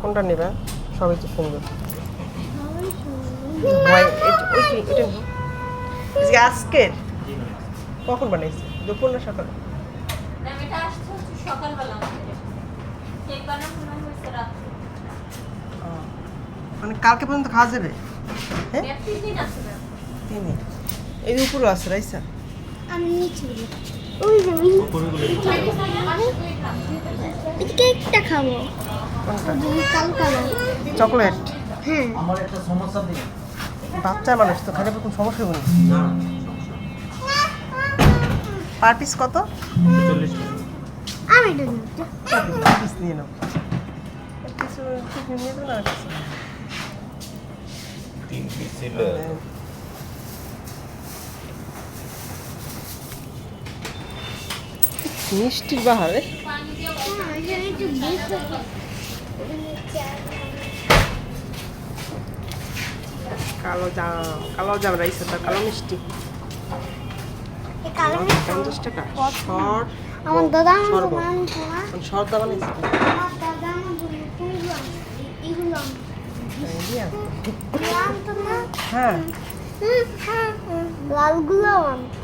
কোনটা নেবে? সবই তো সুন্দর। আজকের কখন বানাইছে? দুপুর না সকালে? মানে কালকে পর্যন্ত খাওয়া যাবে? হ্যাঁ, 3 দিন। এই উপরে আছে রাইসা। আমি নিচে ওই যে কেকটা খাবো। কালো কালো চকলেট। হ্যাঁ আমার একটা সমস্যা দিন। বাচ্চা মানুষ তো খাইলে কোনো সমস্যা হবে না। না পার পিস কত? 40 টাকা। আমি এটা নিচ্ছি পিস নিয়ে নাও। কিছু কিছু নিয়ে নাও না কিছু। 3 পিস ছিল। মিষ্টির বাহারে কালো জাম রাইস আর কালো মিষ্টি 50 টাকা। শর্ট আমার দাদা শরবত শর্ট দাম বানাইছে। আমার দাদা এগুলো আনতো না হ্যাঁ লালগুলো আনতো